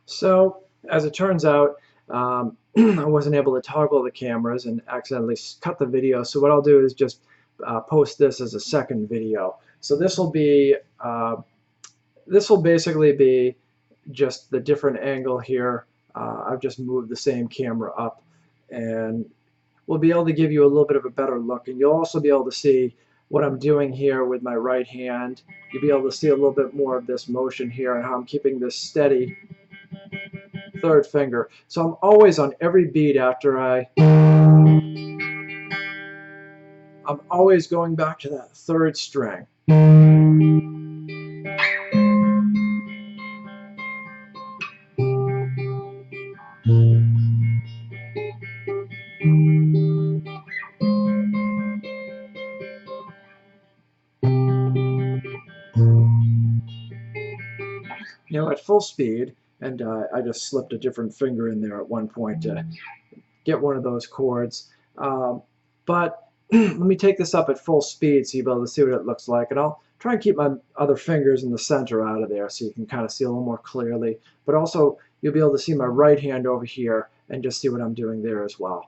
So, as it turns out, I wasn't able to toggle the cameras and accidentally cut the video. So what I'll do is just post this as a second video. So this will basically be just the different angle here. I've just moved the same camera up, and we'll be able to give you a little bit of a better look. And you'll also be able to see what I'm doing here with my right hand. You'll be able to see a little bit more of this motion here and how I'm keeping this steady third finger. So I'm always on every beat after I'm always going back to that third string. You know, at full speed, and I just slipped a different finger in there at one point to get one of those chords. But let me take this up at full speed so you'll be able to see what it looks like. And I'll try and keep my other fingers in the center out of there so you can kind of see a little more clearly. But also, you'll be able to see my right hand over here and just see what I'm doing there as well.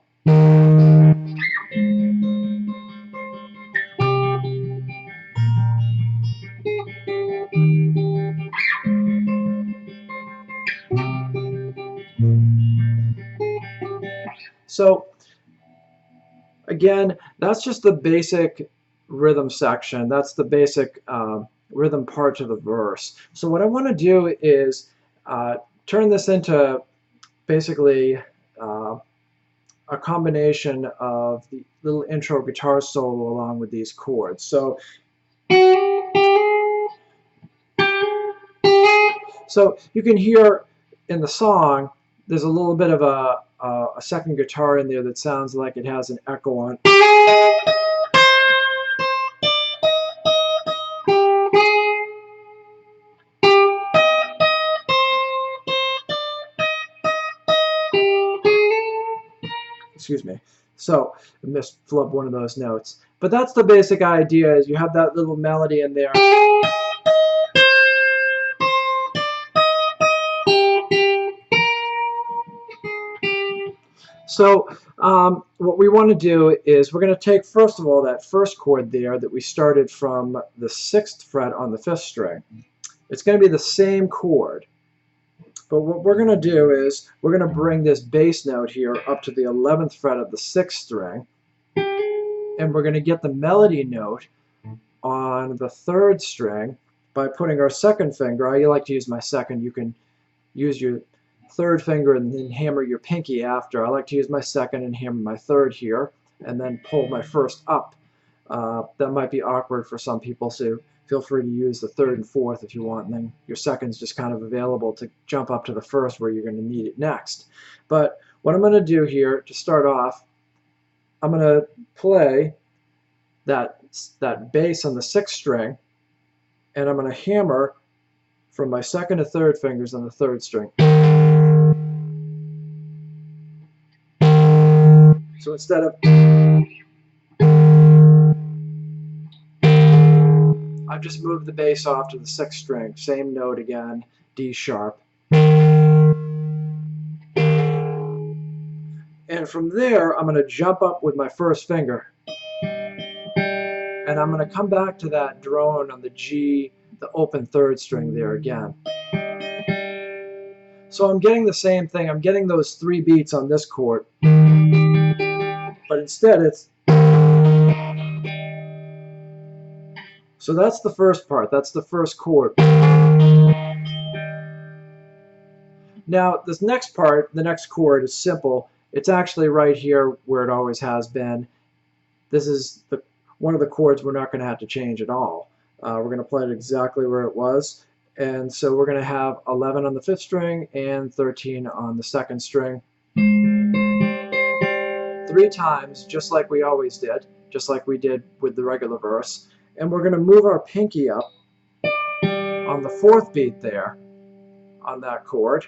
So again, that's just the basic rhythm section. That's the basic rhythm part to the verse. So what I want to do is turn this into basically a combination of the little intro guitar solo along with these chords. So you can hear in the song there's a little bit of a second guitar in there that sounds like it has an echo on. Excuse me. So I misflubbed one of those notes. But that's the basic idea, is you have that little melody in there. So what we want to do is we're going to take, first of all, that first chord there that we started from the 6th fret on the 5th string. It's going to be the same chord. But what we're going to do is we're going to bring this bass note here up to the 11th fret of the 6th string. And we're going to get the melody note on the 3rd string by putting our second finger. I like to use my second. You can use your 3rd finger and then hammer your pinky after. I like to use my second and hammer my 3rd here and then pull my 1st up. That might be awkward for some people, so feel free to use the 3rd and 4th if you want, and then your 2nd's just kind of available to jump up to the 1st where you're going to need it next. But what I'm going to do here to start off, I'm going to play that bass on the 6th string, and I'm going to hammer from my 2nd to 3rd fingers on the 3rd string. So instead of, I've just moved the bass off to the 6th string, same note again, D sharp. And from there, I'm going to jump up with my 1st finger. And I'm going to come back to that drone on the G, the open 3rd string there again. So I'm getting the same thing. I'm getting those 3 beats on this chord. But instead it's... So that's the first part. That's the first chord. Now this next part, the next chord, is simple. It's actually right here where it always has been. This is one of the chords we're not going to have to change at all. We're going to play it exactly where it was. And so we're going to have 11 on the 5th string and 13 on the 2nd string. 3 times, just like we always did, just like we did with the regular verse. And we're going to move our pinky up on the 4th beat there on that chord.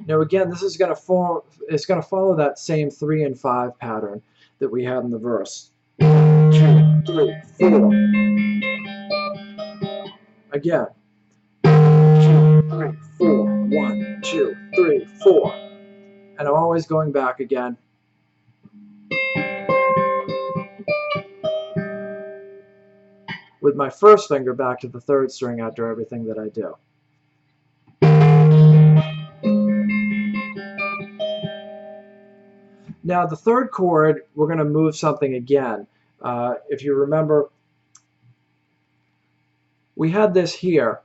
Now again, this is going to follow that same 3 and 5 pattern that we had in the verse. 1, 2, 3, 4. Again. 1, 3, 4, 1, 2, 3, 4. And I'm always going back again. With my first finger back to the third string after everything that I do. Now the third chord, we're going to move something again. If you remember, we had this here,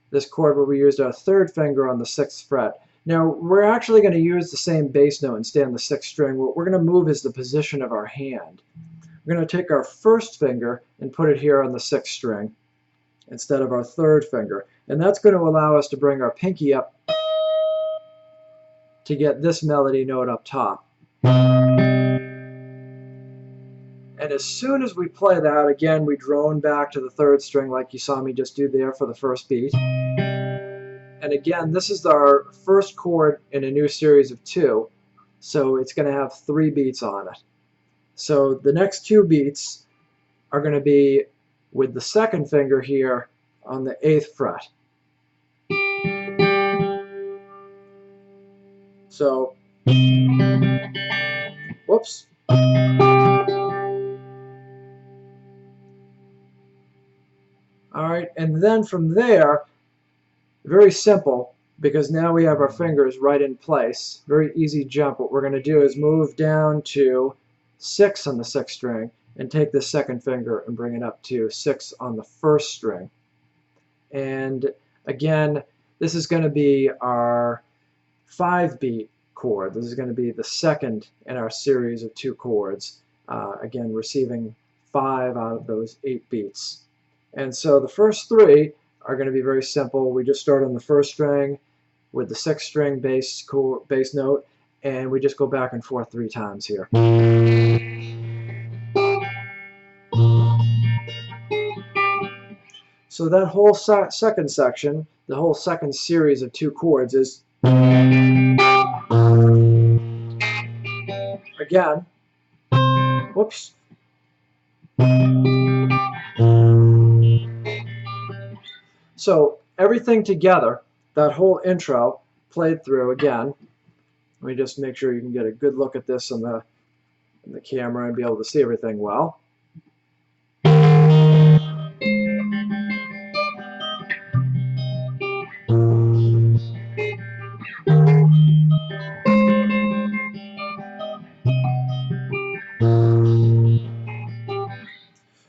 this chord where we used our third finger on the 6th fret. Now we're actually going to use the same bass note and stay on the 6th string. What we're going to move is the position of our hand. We're going to take our first finger and put it here on the 6th string instead of our third finger. And that's going to allow us to bring our pinky up to get this melody note up top. And as soon as we play that, again, we drone back to the third string like you saw me just do there for the first beat. And again, this is our first chord in a new series of 2, so it's going to have 3 beats on it. So the next 2 beats are going to be with the second finger here on the 8th fret. So, whoops. Alright, and then from there, very simple, because now we have our fingers right in place. Very easy jump. What we're going to do is move down to 6 on the 6th string and take the second finger and bring it up to 6 on the 1st string. And again, this is going to be our 5-beat chord. This is going to be the second in our series of 2 chords. Again, receiving 5 out of those 8 beats. And so the first 3 are going to be very simple. We just start on the 1st string with the 6th string bass note, and we just go back and forth 3 times here. So that whole second section, the whole second series of 2 chords is, again, whoops. So everything together, that whole intro played through again. Let me just make sure you can get a good look at this in the camera and be able to see everything well.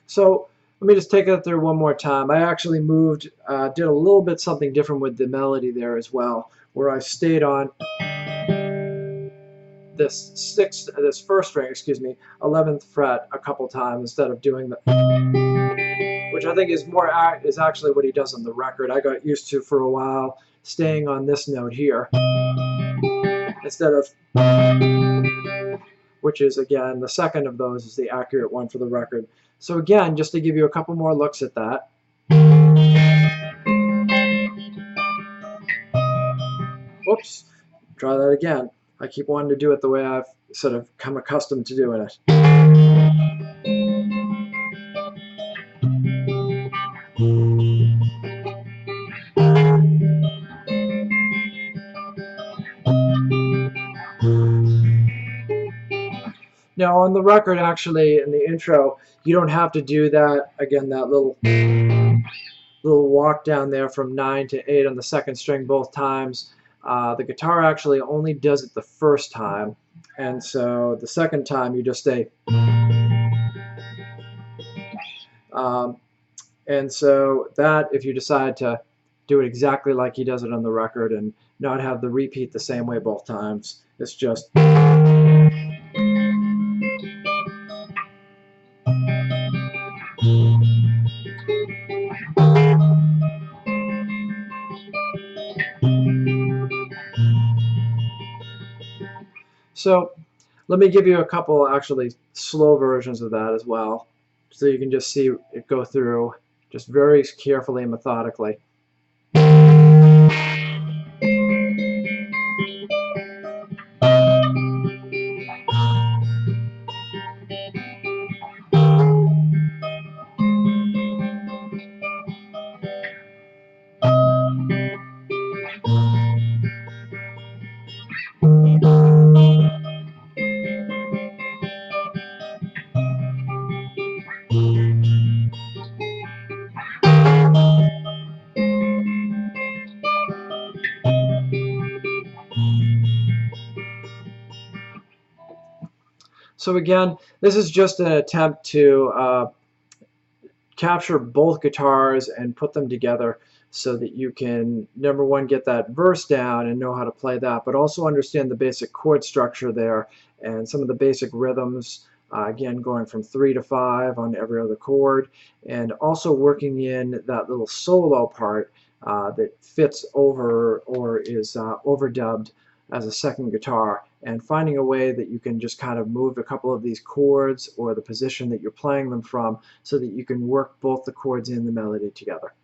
So let me just take it through one more time. I actually moved, did a little bit something different with the melody there as well, where I stayed on this 1st string, 11th fret a couple times instead of doing the, which I think is actually what he does on the record. I got used to for a while staying on this note here instead of, which is again the second of those is the accurate one for the record. So again, just to give you a couple more looks at that. Whoops, try that again. I keep wanting to do it the way I've sort of come accustomed to doing it. Now on the record, actually, in the intro, you don't have to do that, again, that little walk down there from 9 to 8 on the 2nd string both times. The guitar actually only does it the first time, and so the second time you just stay. And so that, if you decide to do it exactly like he does it on the record and not have the repeat the same way both times, it's just. So let me give you a couple actually slow versions of that as well, so you can just see it go through just very carefully and methodically. So again, this is just an attempt to capture both guitars and put them together so that you can, number one, get that verse down and know how to play that, but also understand the basic chord structure there and some of the basic rhythms, again, going from 3 to 5 on every other chord, and also working in that little solo part that fits over or is overdubbed as a second guitar, and finding a way that you can just kind of move a couple of these chords or the position that you're playing them from so that you can work both the chords and the melody together.